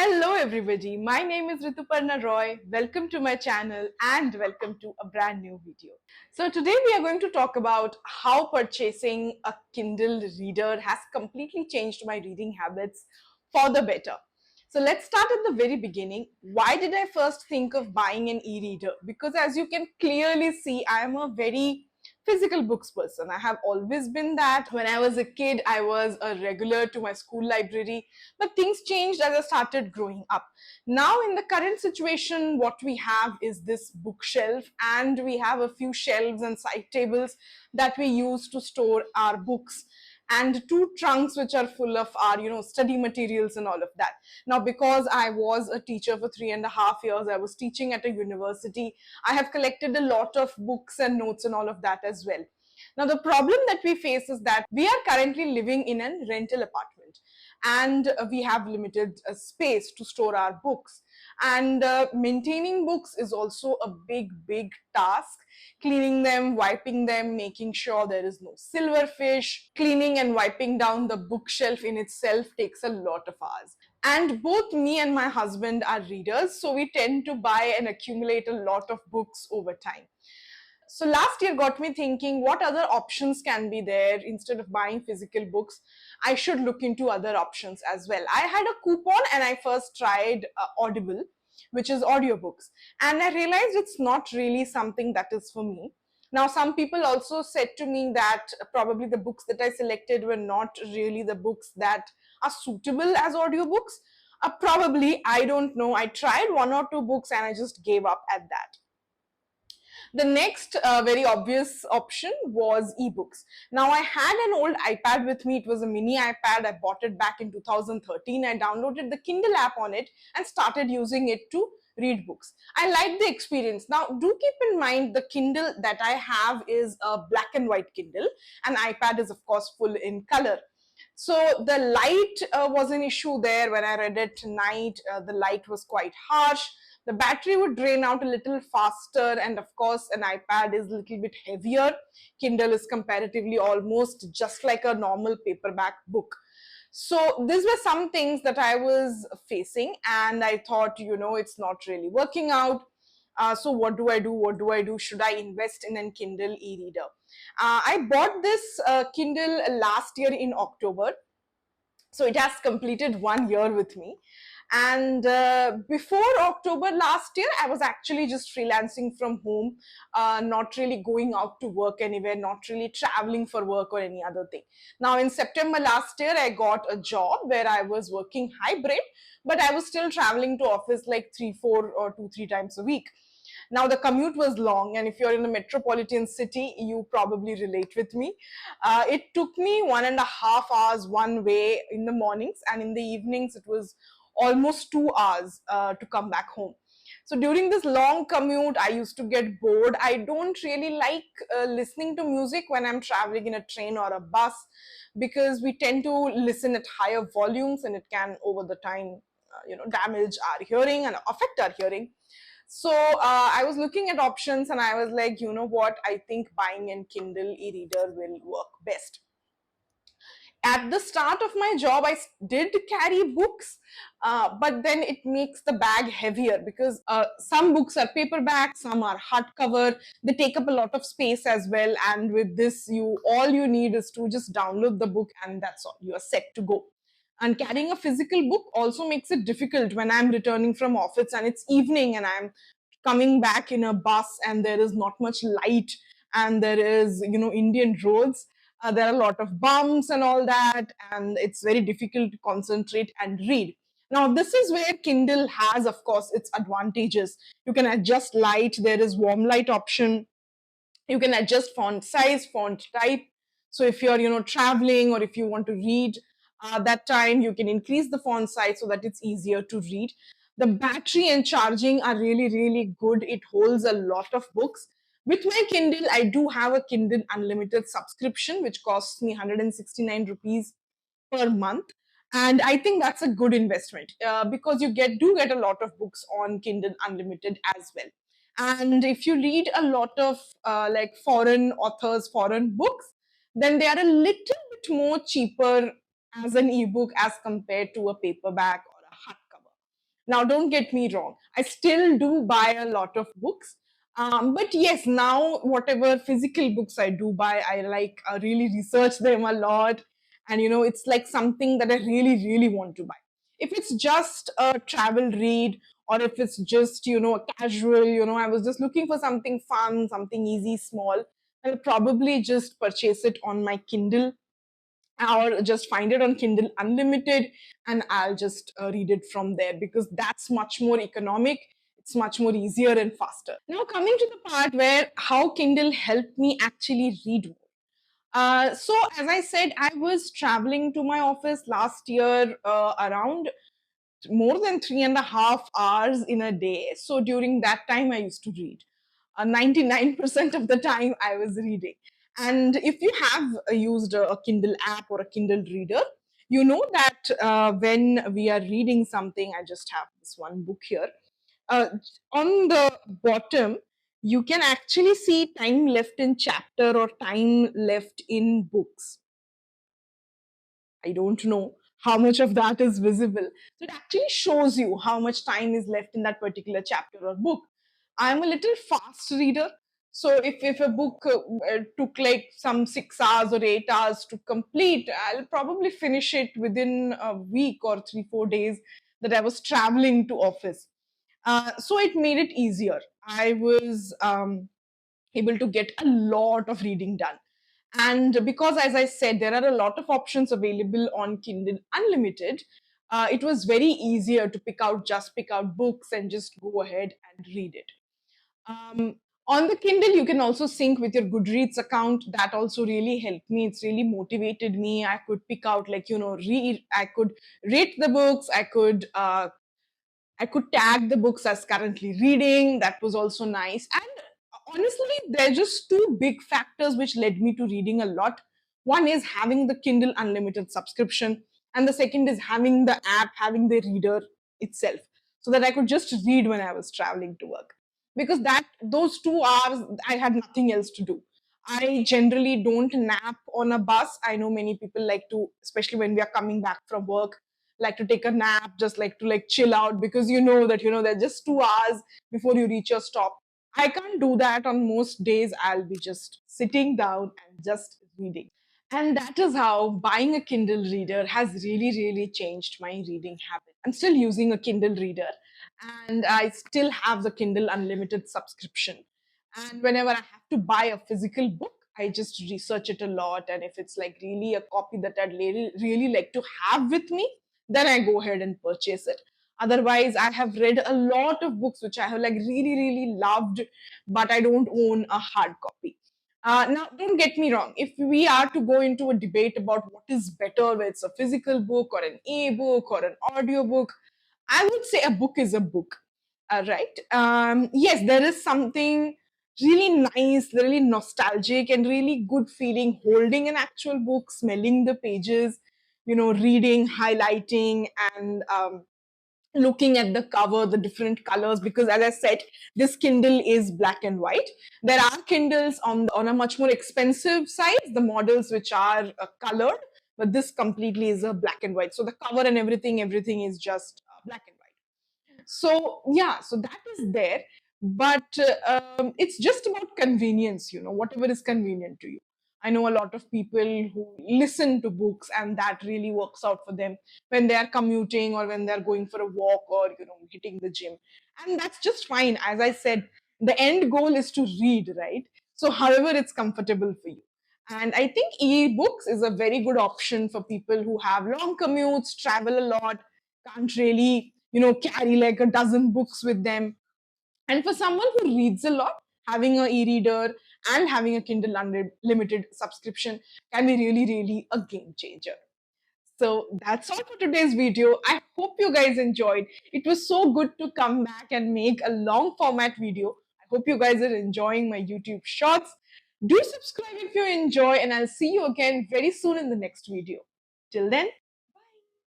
Hello everybody, my name is Rituparna Roy. Welcome to my channel and welcome to a brand new video. So today we are going to talk about how purchasing a Kindle reader has completely changed my reading habits for the better. So let's start at the very beginning. Why did I first think of buying an e-reader? Because as you can clearly see, I am a very physical books person. I have always been that. When I was a kid, I was a regular to my school library, but things changed as I started growing up. Now, in the current situation, what we have is this bookshelf, and we have a few shelves and side tables that we use to store our books, and two trunks which are full of our study materials and all of that. Now, because I was a teacher for 3.5 years, I was teaching at a university, I have collected a lot of books and notes and all of that as well. Now, the problem that we face is that we are currently living in a rental apartment, and we have limited space to store our books, and maintaining books is also a big task. Cleaning them, wiping them, making sure there is no silverfish, cleaning and wiping down the bookshelf in itself takes a lot of hours. And both me and my husband are readers, so we tend to buy and accumulate a lot of books over time. So last year got me thinking, what other options can be there? Instead of buying physical books, I should look into other options as well. I had a coupon and I first tried Audible, which is audiobooks, and I realized it's not really something that is for me. Now, some people also said to me that probably the books that I selected were not really the books that are suitable as audiobooks. Probably, I don't know. I tried one or two books and I just gave up at that. The next very obvious option was ebooks. Now, I had an old iPad with me. It was a mini iPad. I bought it back in 2013. I downloaded the Kindle app on it and started using it to read books. I liked the experience. Now, do keep in mind the Kindle that I have is a black and white Kindle, and iPad is, of course, full in color. So the light was an issue there. When I read it tonight, the light was quite harsh. The battery would drain out a little faster, and of course an iPad is a little bit heavier. Kindle is comparatively almost just like a normal paperback book. So these were some things that I was facing, and I thought, it's not really working out. So what do I do? What do I do? Should I invest in a Kindle e-reader? I bought this Kindle last year in October, so it has completed 1 year with me. And before October last year, I was actually just freelancing from home, not really going out to work anywhere, not really traveling for work or any other thing. Now, in September last year, I got a job where I was working hybrid, but I was still traveling to office like 3 times a week. Now, the commute was long, and if you're in a metropolitan city, you probably relate with me. It took me 1.5 hours one way in the mornings, and in the evenings, it was almost 2 hours to come back home. So during this long commute, I used to get bored. I don't really like listening to music when I'm traveling in a train or a bus, because we tend to listen at higher volumes, and it can over the time damage our hearing and affect our hearing. So I was looking at options, and I was like, you know what, I think buying a Kindle e-reader will work best. At the start of my job, I did carry books, but then it makes the bag heavier, because some books are paperback, some are hardcover. They take up a lot of space as well. And with this, all you need is to just download the book, and that's all. You are set to go. And carrying a physical book also makes it difficult when I'm returning from office and it's evening and I'm coming back in a bus and there is not much light, and there is, Indian roads. There are a lot of bumps and all that, and it's very difficult to concentrate and read. Now, this is where Kindle has, of course, its advantages. You can adjust light. There is warm light option. You can adjust font size, font type. So if you're, traveling, or if you want to read that time, you can increase the font size so that it's easier to read. The battery and charging are really good. It holds a lot of books. With my Kindle, I do have a Kindle Unlimited subscription, which costs me 169 rupees per month. And I think that's a good investment, because you do get a lot of books on Kindle Unlimited as well. And if you read a lot of like foreign authors, foreign books, then they are a little bit more cheaper as an ebook as compared to a paperback or a hardcover. Now, don't get me wrong, I still do buy a lot of books. But yes, now whatever physical books I do buy, I like really research them a lot. And, it's like something that I really, really want to buy. If it's just a travel read, or if it's just, a casual, I was just looking for something fun, something easy, small, I'll probably just purchase it on my Kindle or just find it on Kindle Unlimited, and I'll just read it from there because that's much more economic. It's much more easier and faster. Now, coming to the part where how Kindle helped me actually read more. So, as I said, I was traveling to my office last year around more than 3.5 hours in a day. So, during that time, I used to read. 99% of the time I was reading. And if you have used a Kindle app or a Kindle reader, you know that when we are reading something, I just have this one book here. Uh, on the bottom, you can actually see time left in chapter or time left in books. I don't know how much of that is visible. So it actually shows you how much time is left in that particular chapter or book. I'm a little fast reader. So if a book took like some 6 hours or 8 hours to complete, I'll probably finish it within a week or 3, 4 days that I was traveling to office. So it made it easier. I was able to get a lot of reading done. And because, as I said, there are a lot of options available on Kindle Unlimited, it was very easier to pick out books and just go ahead and read it. Um, on the Kindle, you can also sync with your Goodreads account. That also really helped me. It's really motivated me. I could pick out, like, read, I could rate the books, I could tag the books as currently reading. That was also nice. And honestly, there are just two big factors which led me to reading a lot. One is having the Kindle Unlimited subscription, and the second is having the app, having the reader itself, so that I could just read when I was traveling to work. Because that those 2 hours, I had nothing else to do. I generally don't nap on a bus. I know many people like to, especially when we are coming back from work, like to take a nap, just like to like chill out because they're just 2 hours before you reach your stop. I can't do that on most days. I'll be just sitting down and just reading. And that is how buying a Kindle reader has really, really changed my reading habit. I'm still using a Kindle reader and I still have the Kindle Unlimited subscription. And whenever I have to buy a physical book, I just research it a lot. And if it's like really a copy that I'd really, really like to have with me, then I go ahead and purchase it. Otherwise, I have read a lot of books which I have like really, really loved, but I don't own a hard copy. Now, don't get me wrong. If we are to go into a debate about what is better, whether it's a physical book or an e-book or an audio book, I would say a book is a book. Right? Yes, there is something really nice, really nostalgic, and really good feeling holding an actual book, smelling the pages, reading, highlighting, and looking at the cover, the different colors. Because, as I said, this Kindle is black and white. There are Kindles on a much more expensive side, the models which are colored, but this completely is a black and white. So the cover and everything is just black and white. So yeah, so that is there, but it's just about convenience, whatever is convenient to you. I know a lot of people who listen to books and that really works out for them when they are commuting or when they're going for a walk or hitting the gym, and that's just fine. As I said, the end goal is to read, right? So however it's comfortable for you. And I think e-books is a very good option for people who have long commutes, travel a lot, can't really carry like a dozen books with them. And for someone who reads a lot, having an e-reader and having a Kindle Unlimited subscription can be really, really a game changer. So that's all for today's video. I hope you guys enjoyed. It was so good to come back and make a long format video. I hope you guys are enjoying my YouTube shorts. Do subscribe if you enjoy, and I'll see you again very soon in the next video. Till then,